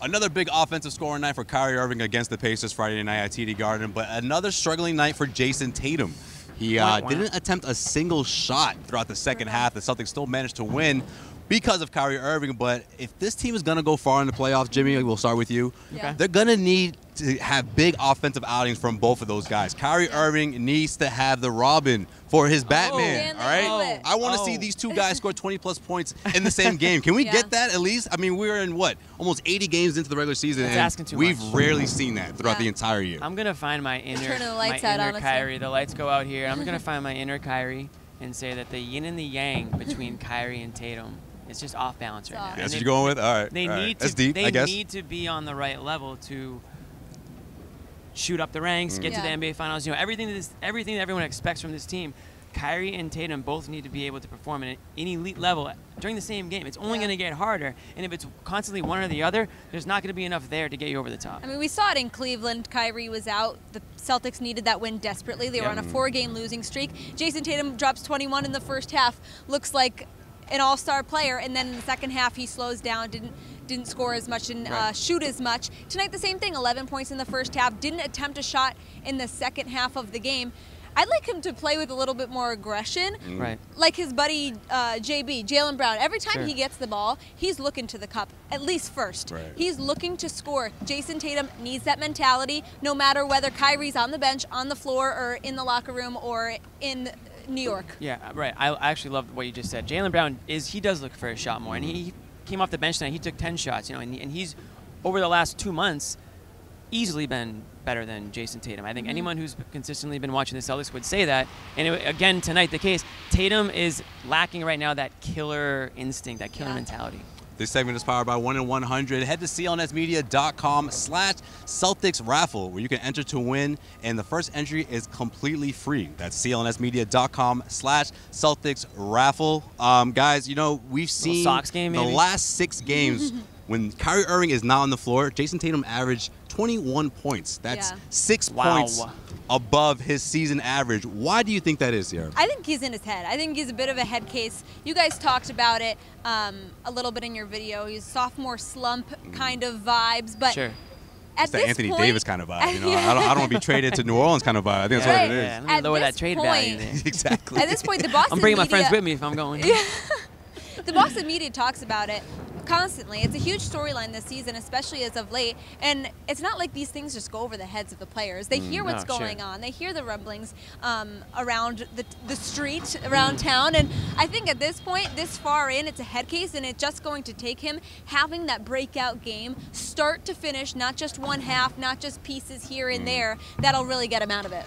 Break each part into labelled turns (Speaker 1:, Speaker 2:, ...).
Speaker 1: Another big offensive scoring night for Kyrie Irving against the Pacers Friday night at TD Garden, but another struggling night for Jayson Tatum. He didn't attempt a single shot throughout the second half. The Celtics still managed to win because of Kyrie Irving, but if this team is going to go far in the playoffs, Jimmy, we'll start with you.
Speaker 2: Okay.
Speaker 1: They're going to need to have big offensive outings from both of those guys. Kyrie Irving needs to have the Robin for his Batman, all right? I want to see these two guys score 20-plus points in the same game. Can we get that at least? I mean, we're in, what, almost 80 games into the regular season, and we've rarely seen that throughout the entire year.
Speaker 3: I'm going to find my inner, Kyrie. The lights go out here. I'm going to find my inner Kyrie and say that the yin and the yang between Kyrie and Tatum is just off balance right now.
Speaker 1: That's what you're going with? All right.
Speaker 3: They need to be on the right level to shoot up the ranks, get to the NBA Finals. You know, everything that everyone expects from this team, Kyrie and Tatum both need to be able to perform at an elite level during the same game. It's only going to get harder, and if it's constantly one or the other, there's not going to be enough there to get you over the top.
Speaker 2: I mean, we saw it in Cleveland. Kyrie was out. The Celtics needed that win desperately. They were on a 4-game losing streak. Jayson Tatum drops 21 in the first half. Looks like an all-star player, and then in the second half he slows down, didn't score as much and shoot as much. Tonight the same thing, 11 points in the first half, didn't attempt a shot in the second half of the game. I'd like him to play with a little bit more aggression, like his buddy JB, Jaylen Brown. Every time he gets the ball, he's looking to the cup, at least first. He's looking to score. Jayson Tatum needs that mentality, no matter whether Kyrie's on the bench, on the floor, or in the locker room, or in New York.
Speaker 3: Yeah, right. I actually love what you just said. Jaylen Brown he does look for a shot more, and he came off the bench tonight. He took 10 shots, you know, and he's over the last 2 months easily been better than Jayson Tatum. I think anyone who's consistently been watching the Celtics would say that. And again, tonight the case. Tatum is lacking right now that killer instinct, that killer mentality.
Speaker 1: This segment is powered by 1 in 100. Head to CLNSmedia.com/Celtics raffle, where you can enter to win, and the first entry is completely free. That's CLNSmedia.com/Celtics raffle. Guys, you know, we've seen the last 6 games when Kyrie Irving is not on the floor, Jayson Tatum averaged 21 points. That's 6 points above his season average. Why do you think that is, Sierra?
Speaker 2: I think he's in his head. I think he's a bit of a head case. You guys talked about it a little bit in your video. He's sophomore slump kind of vibes, but
Speaker 1: it's the Anthony Davis kind of vibe. You know, I don't want to be traded to New Orleans kind of vibe. I think that's what it is.
Speaker 3: Yeah, let me lower that trade value there.
Speaker 1: Exactly.
Speaker 2: At this point, the Boston
Speaker 3: I'm bringing
Speaker 2: media,
Speaker 3: my friends with me if I'm going.
Speaker 2: The Boston media talks about it constantly. It's a huge storyline this season, especially as of late. And it's not like these things just go over the heads of the players. They hear what's going on. They hear the rumblings around the street, around town. And I think at this point, this far in, it's a head case, and it's just going to take him having that breakout game, start to finish, not just one half, not just pieces here and there, that'll really get him out of it.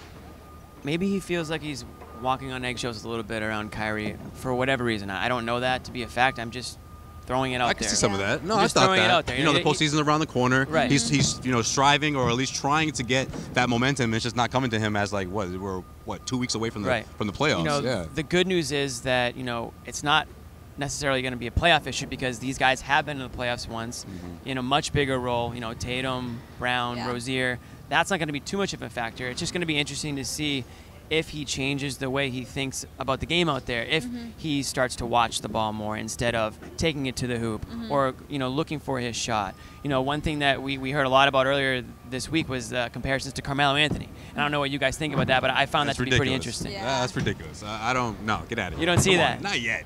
Speaker 3: Maybe he feels like he's walking on eggshells a little bit around Kyrie for whatever reason. I don't know that to be a fact. I'm just throwing it out there.
Speaker 1: I can see some of that. No,
Speaker 3: I'm
Speaker 1: I
Speaker 3: just
Speaker 1: thought
Speaker 3: throwing
Speaker 1: that.
Speaker 3: it out there.
Speaker 1: You know, the postseason's around the corner.
Speaker 3: Right.
Speaker 1: He's you know, striving, or at least trying to get that momentum. It's just not coming to him as, like, we're 2 weeks away from the playoffs.
Speaker 3: You know, the good news is that, you know, it's not necessarily going to be a playoff issue because these guys have been in the playoffs once in a much bigger role. You know, Tatum, Brown, Rozier. That's not going to be too much of a factor. It's just going to be interesting to see if he changes the way he thinks about the game out there, if he starts to watch the ball more instead of taking it to the hoop or, you know, looking for his shot. You know, one thing that we heard a lot about earlier this week was comparisons to Carmelo Anthony. And I don't know what you guys think about that, but I found that to be pretty interesting.
Speaker 1: Yeah, that's ridiculous. I don't know. Get out of here.
Speaker 3: You don't see that?
Speaker 1: Not yet.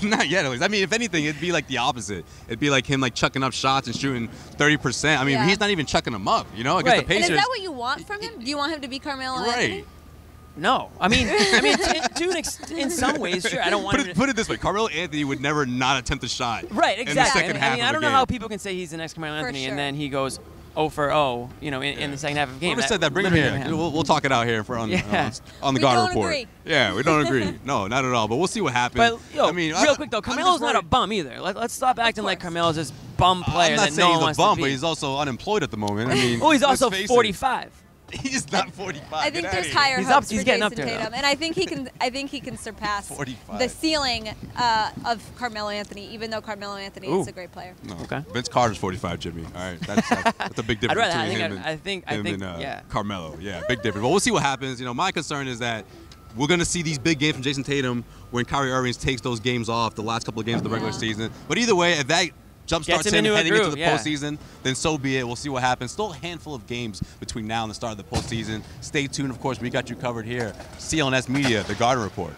Speaker 1: Not yet, at least. I mean, if anything, it'd be like the opposite. It'd be like him, like, chucking up shots and shooting 30%. I mean, he's not even chucking them up, you know, against the Pacers.
Speaker 2: And is that what you want from him? Do you want him to be Carmelo Anthony?
Speaker 3: No, I mean, in some ways, sure. I don't want
Speaker 1: put it this way: Carmelo Anthony would never not attempt a shot.
Speaker 3: Right, exactly.
Speaker 1: In the second half
Speaker 3: I mean, I don't know how people can say he's the next Carmelo Anthony and then he goes 0 for 0, you know, in the second half of the game.
Speaker 1: Whoever said that, bring him here. We'll talk it out here on the God Report.
Speaker 2: Agree.
Speaker 1: Yeah, we don't agree. No, not at all. But we'll see what happens.
Speaker 3: But yo,
Speaker 1: I mean,
Speaker 3: real quick though, Carmelo's not a bum either. Let's stop acting like Carmelo's this bum player that no one wants to be.
Speaker 1: I'm not saying he's a bum, but he's also unemployed at the moment. I mean,
Speaker 3: he's also 45.
Speaker 1: He's not 45.
Speaker 2: I think there's higher hopes for
Speaker 3: getting
Speaker 2: Jayson
Speaker 3: up there,
Speaker 2: Tatum, and I think he can. I think he can surpass
Speaker 1: 45.
Speaker 2: the ceiling of Carmelo Anthony, even though Carmelo Anthony is a great player.
Speaker 1: No. Okay. Vince Carter's 45, Jimmy. All right, that's a big difference between him and Carmelo. Yeah, big difference. But we'll see what happens. You know, my concern is that we're going to see these big games from Jayson Tatum when Kyrie Irving takes those games off, the last couple of games of the regular season. But either way, if that jumpstarts him heading into the postseason, then so be it. We'll see what happens. Still a handful of games between now and the start of the postseason. Stay tuned. Of course, we got you covered here. CLNS Media, The Garden Report.